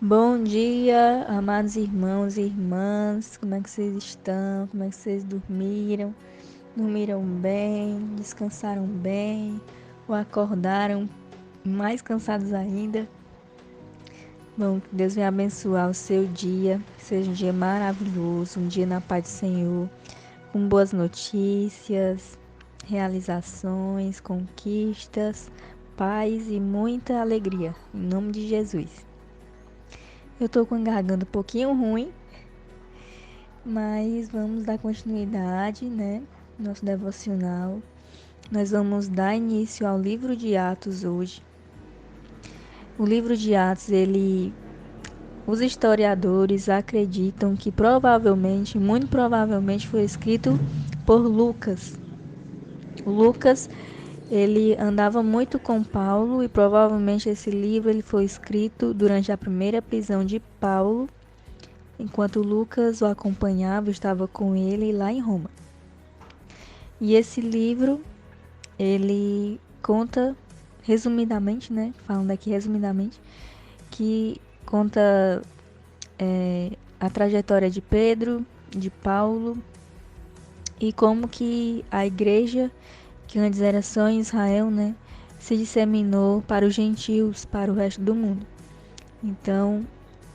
Bom dia, amados irmãos e irmãs. Como é que vocês estão? Como é que vocês dormiram? Dormiram bem? Descansaram bem? Ou acordaram mais cansados ainda? Bom, que Deus venha abençoar o seu dia. Que seja um dia maravilhoso, um dia na paz do Senhor, com boas notícias, realizações, conquistas, paz e muita alegria. Em nome de Jesus. Eu tô com a garganta um pouquinho ruim, mas vamos dar continuidade, né? Nosso devocional. Nós vamos dar início ao livro de Atos hoje. O livro de Atos, os historiadores acreditam que provavelmente, muito provavelmente, foi escrito por Lucas. O Lucas, ele andava muito com Paulo e provavelmente esse livro ele foi escrito durante a primeira prisão de Paulo, enquanto Lucas o acompanhava, estava com ele lá em Roma. E esse livro, ele conta resumidamente, né? Falando aqui resumidamente, que conta a trajetória de Pedro, de Paulo e como que a igreja, que antes era só em Israel, né? Se disseminou para os gentios, para o resto do mundo. Então,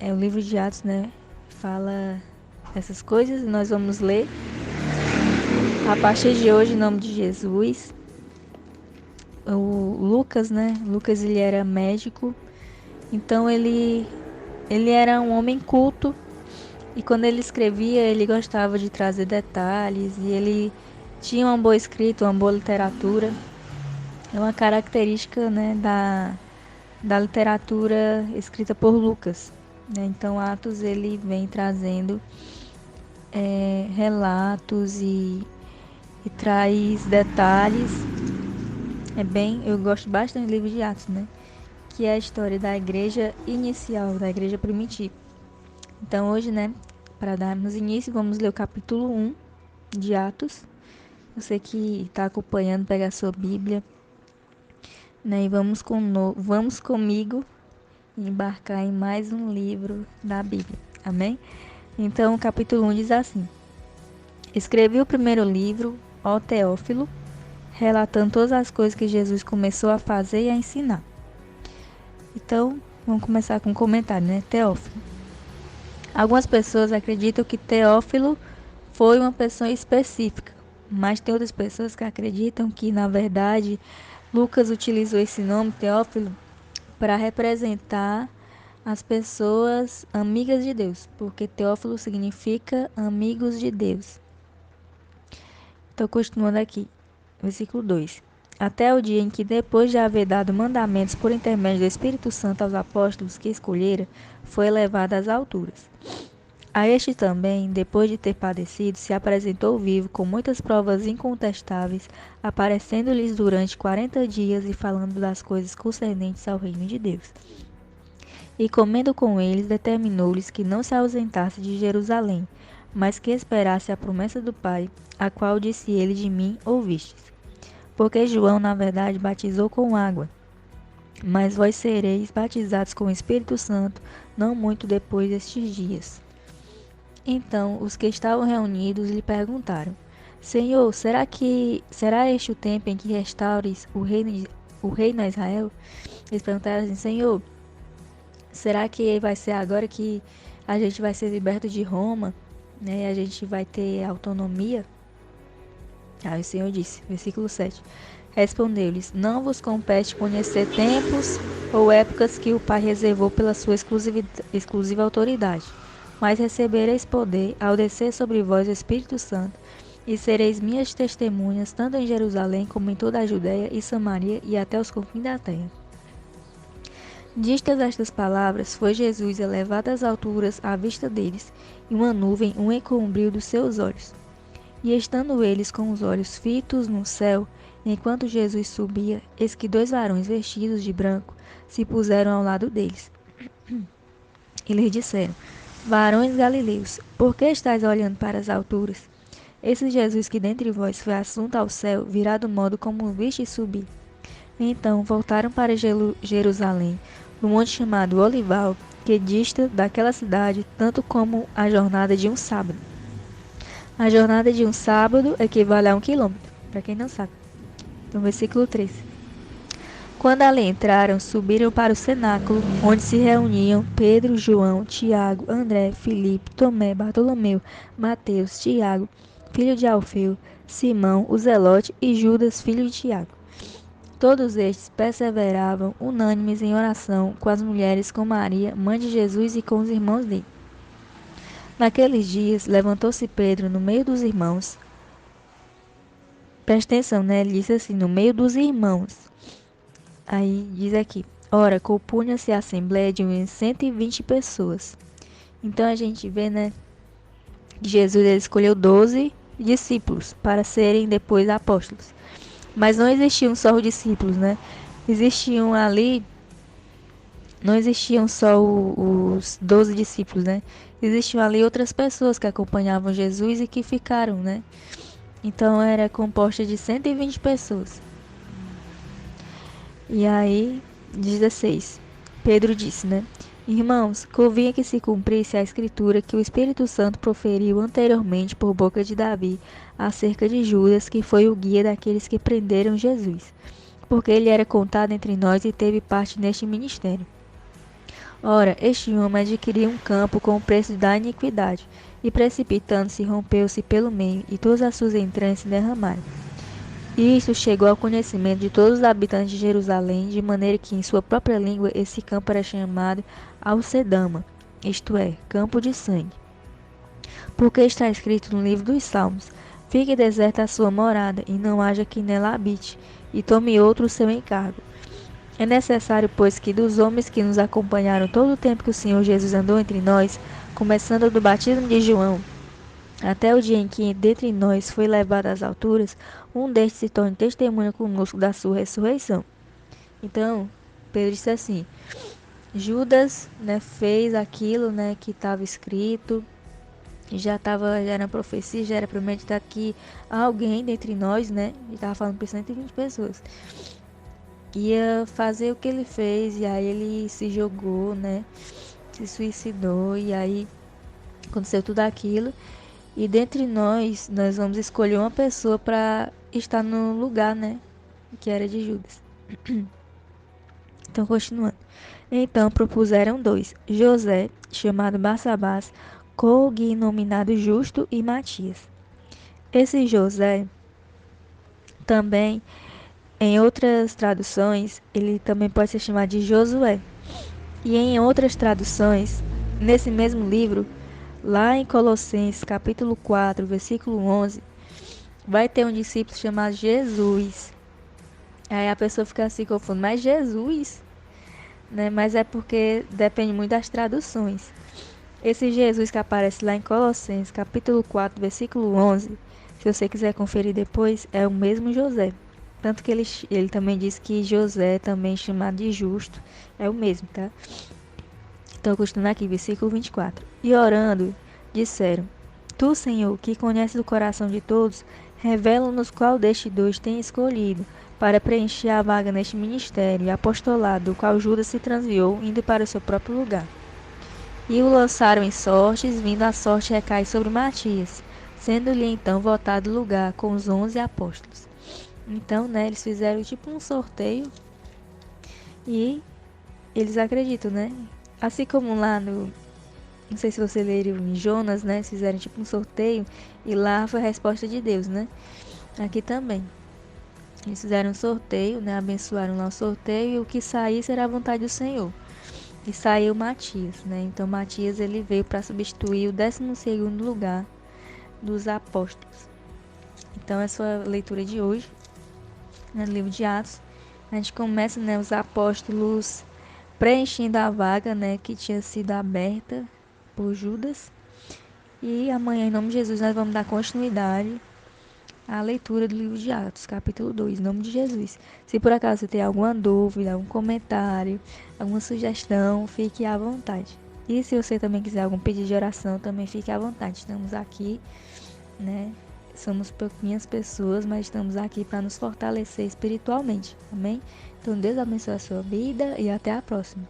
o livro de Atos, né? Fala essas coisas e nós vamos ler a partir de hoje, em nome de Jesus. O Lucas, né? Lucas ele era médico, então ele era um homem culto e quando ele escrevia ele gostava de trazer detalhes e ele tinha uma boa escrita, uma boa literatura. É uma característica, né, da literatura escrita por Lucas. Né? Então Atos ele vem trazendo relatos e traz detalhes. Eu gosto bastante do livro de Atos, né? Que é a história da igreja inicial, da igreja primitiva. Então hoje, né, para darmos início, vamos ler o capítulo 1 de Atos. Você que está acompanhando, pega a sua Bíblia, né, e vamos comigo embarcar em mais um livro da Bíblia. Amém? Então o capítulo 1 diz assim: Escrevi o primeiro livro, ó Teófilo, relatando todas as coisas que Jesus começou a fazer e a ensinar. Então, vamos começar com um comentário, né? Teófilo. Algumas pessoas acreditam que Teófilo foi uma pessoa específica, mas tem outras pessoas que acreditam que, na verdade, Lucas utilizou esse nome, Teófilo, para representar as pessoas amigas de Deus, porque Teófilo significa amigos de Deus. Então, continuando aqui, versículo 2. Até o dia em que, depois de haver dado mandamentos por intermédio do Espírito Santo aos apóstolos que escolhera, foi elevado às alturas. A este também, depois de ter padecido, se apresentou vivo com muitas provas incontestáveis, aparecendo-lhes durante 40 dias e falando das coisas concernentes ao reino de Deus. E comendo com eles, determinou-lhes que não se ausentasse de Jerusalém, mas que esperasse a promessa do Pai, a qual disse ele: de mim ouvistes. Porque João, na verdade, batizou com água, mas vós sereis batizados com o Espírito Santo, não muito depois destes dias. Então os que estavam reunidos lhe perguntaram: Senhor, será este o tempo em que restaures o reino a Israel? Eles perguntaram assim: Senhor, será que vai ser agora que a gente vai ser liberto de Roma, né? E a gente vai ter autonomia? Aí o Senhor disse, versículo 7: Respondeu-lhes: Não vos compete conhecer tempos ou épocas que o Pai reservou pela sua exclusiva autoridade, mas recebereis poder ao descer sobre vós o Espírito Santo, e sereis minhas testemunhas tanto em Jerusalém como em toda a Judéia e Samaria e até os confins da terra. Ditas estas palavras, foi Jesus elevado às alturas à vista deles, e uma nuvem o encobriu dos seus olhos. E estando eles com os olhos fitos no céu, enquanto Jesus subia, eis que 2 varões vestidos de branco se puseram ao lado deles. E lhes disseram: Varões galileus, por que estáis olhando para as alturas? Esse Jesus que dentre vós foi assunto ao céu, virá do modo como o viste subir. Então voltaram para Jerusalém, no monte chamado Olival, que dista daquela cidade tanto como a jornada de um sábado. A jornada de um sábado equivale a 1 quilômetro, para quem não sabe. Então, versículo 3. Quando ali entraram, subiram para o cenáculo, onde se reuniam Pedro, João, Tiago, André, Filipe, Tomé, Bartolomeu, Mateus, Tiago, filho de Alfeu, Simão, o Zelote e Judas, filho de Tiago. Todos estes perseveravam unânimes em oração com as mulheres, com Maria, mãe de Jesus e com os irmãos dele. Naqueles dias, levantou-se Pedro no meio dos irmãos. Presta atenção, né? Ele disse assim, no meio dos irmãos. Aí diz aqui, ora, compunha-se a assembleia de umas 120 pessoas. Então a gente vê, né, que Jesus ele escolheu 12 discípulos para serem depois apóstolos. Mas não existiam só os discípulos, né? Existiam ali, não existiam só os 12 discípulos, né? Existiam ali outras pessoas que acompanhavam Jesus e que ficaram, né? Então era composta de 120 pessoas. E aí, 16. Pedro disse, né? Irmãos, convinha que se cumprisse a escritura que o Espírito Santo proferiu anteriormente por boca de Davi acerca de Judas, que foi o guia daqueles que prenderam Jesus, porque ele era contado entre nós e teve parte neste ministério. Ora, este homem adquiriu um campo com o preço da iniquidade, e precipitando-se rompeu-se pelo meio, e todas as suas entranhas se derramaram. E isso chegou ao conhecimento de todos os habitantes de Jerusalém, de maneira que em sua própria língua esse campo era chamado Alcedama, isto é, campo de sangue. Porque está escrito no livro dos Salmos, fique deserta a sua morada, e não haja quem nela habite, e tome outro o seu encargo. É necessário, pois, que dos homens que nos acompanharam todo o tempo que o Senhor Jesus andou entre nós, começando do batismo de João, até o dia em que dentre nós foi levado às alturas, um destes se torne testemunha conosco da sua ressurreição. Então, Pedro disse assim, Judas, né, fez aquilo, né, que estava escrito, já era profecia, já era prometido que alguém dentre nós, né, estava falando para 120 pessoas, ia fazer o que ele fez, e aí ele se jogou, né, se suicidou, e aí aconteceu tudo aquilo. E dentre nós vamos escolher uma pessoa para estar no lugar, né? Que era de Judas. Então, continuando. Então, propuseram 2. José, chamado Barsabás, cognominado Justo, e Matias. Esse José, também, em outras traduções, ele também pode ser chamado de Josué. E em outras traduções, nesse mesmo livro, lá em Colossenses capítulo 4, versículo 11, vai ter um discípulo chamado Jesus. Aí a pessoa fica assim confusa, mas Jesus? Né? Mas é porque depende muito das traduções. Esse Jesus que aparece lá em Colossenses capítulo 4, versículo 11, se você quiser conferir depois, é o mesmo José. Tanto que ele também diz que José, também chamado de justo, é o mesmo, tá? Então, continuando aqui, versículo 24. E orando, disseram, Tu, Senhor, que conheces o coração de todos, revela-nos qual destes dois tem escolhido, para preencher a vaga neste ministério e apostolado, do qual Judas se transviou, indo para o seu próprio lugar. E o lançaram em sortes, vindo a sorte recai sobre Matias, sendo-lhe então votado lugar com os 11 apóstolos. Então, né, eles fizeram tipo um sorteio e eles acreditam, né? Assim como lá no... Não sei se você leram em Jonas, né? Eles fizeram tipo um sorteio e lá foi a resposta de Deus, né? Aqui também. Eles fizeram um sorteio, né? Abençoaram lá o sorteio e o que sair será a vontade do Senhor. E saiu Matias, né? Então Matias ele veio para substituir o 12º lugar dos apóstolos. Então essa é a leitura de hoje, né, no livro de Atos. A gente começa, né, os apóstolos preenchendo a vaga, né, que tinha sido aberta por Judas. E amanhã, em nome de Jesus, nós vamos dar continuidade à leitura do livro de Atos, capítulo 2, em nome de Jesus. Se por acaso você tem alguma dúvida, algum comentário, alguma sugestão, fique à vontade. E se você também quiser algum pedido de oração, também fique à vontade. Estamos aqui, né? Somos pouquinhas pessoas, mas estamos aqui para nos fortalecer espiritualmente. Amém? Então, Deus abençoe a sua vida e até a próxima.